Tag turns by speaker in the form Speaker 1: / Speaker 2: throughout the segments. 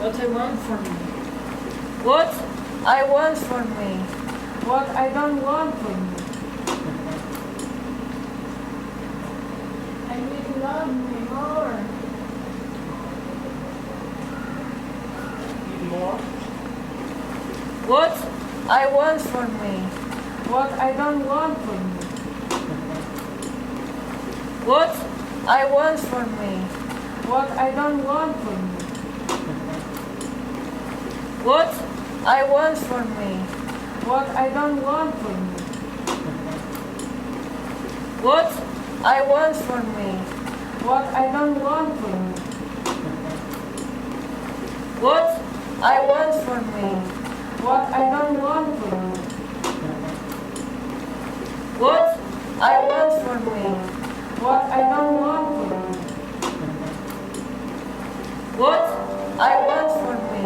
Speaker 1: What I want from me.
Speaker 2: What I want for me. What I don't want for me.
Speaker 1: I need to love me more.
Speaker 3: More.
Speaker 2: What I want for me. What I don't want for me. What I want for me. What I don't want for me. What I want for me. What I don't want for me. What I want for me. What I don't want for me. What I want for me. What I don't want for me. What I want for me. What I don't want for me. What I want for me.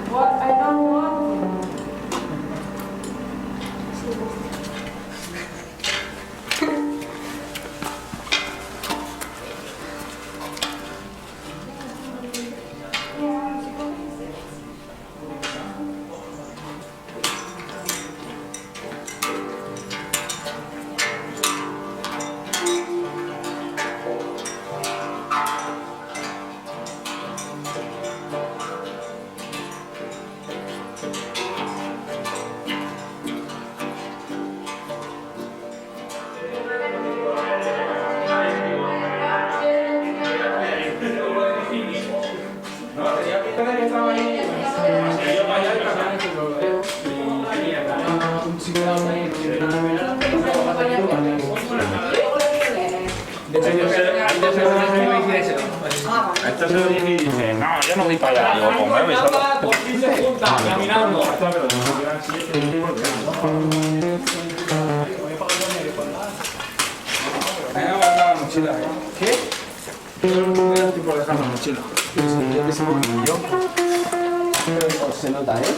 Speaker 2: What I don't want for me.
Speaker 4: Esto se lo dije y dice, no, yo no voy para allá. Digo, pues mueve solo.
Speaker 3: Caminando.
Speaker 4: Me voy a guardar la mochila. ¿Qué? Voy a tipo dejar la mochila.
Speaker 5: Yo que soy yo. Se nota, ¿eh?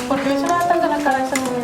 Speaker 6: ¿Por qué se me da tanto la cara a esa mujer?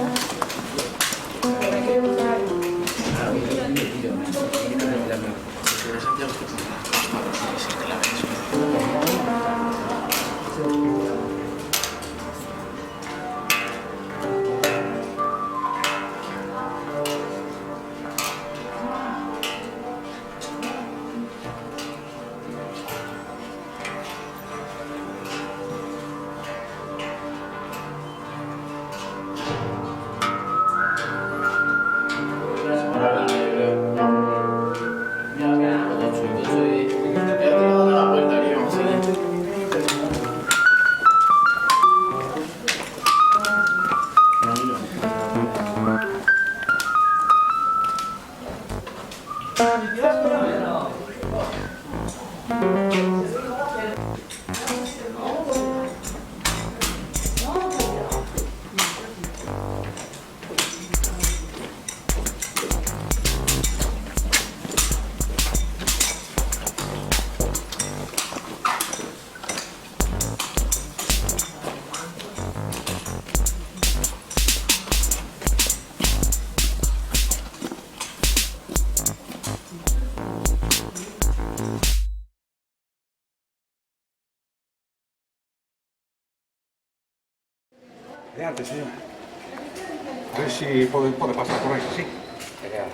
Speaker 7: Adelante, señor. A ver si puede pasar por ahí, sí. Genial.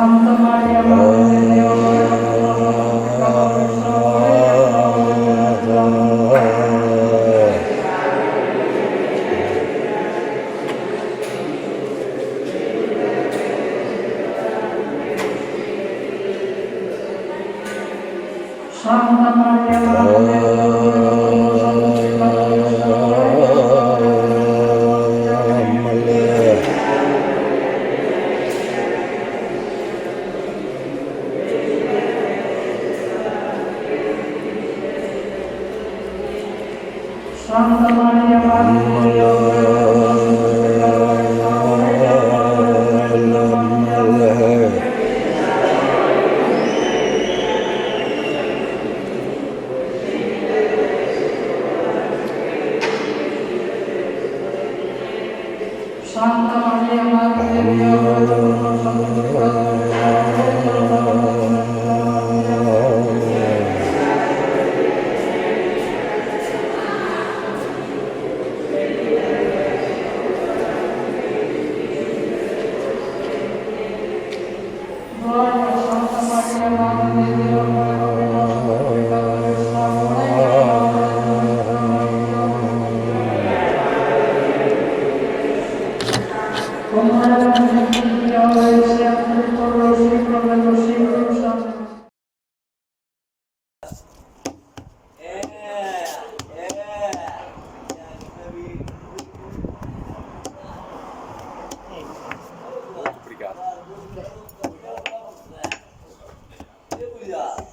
Speaker 1: Santa Maria, Madre di Dio, prega per Santa Maria, Madre di Santa Maria, Madre di Dio, Santa Maria, Madre di Dio, Gloria a Santa Maria, Madre di Dio, como era en el principio, ahora y siempre, por los siglos de los siglos. Amén.
Speaker 7: Obrigado.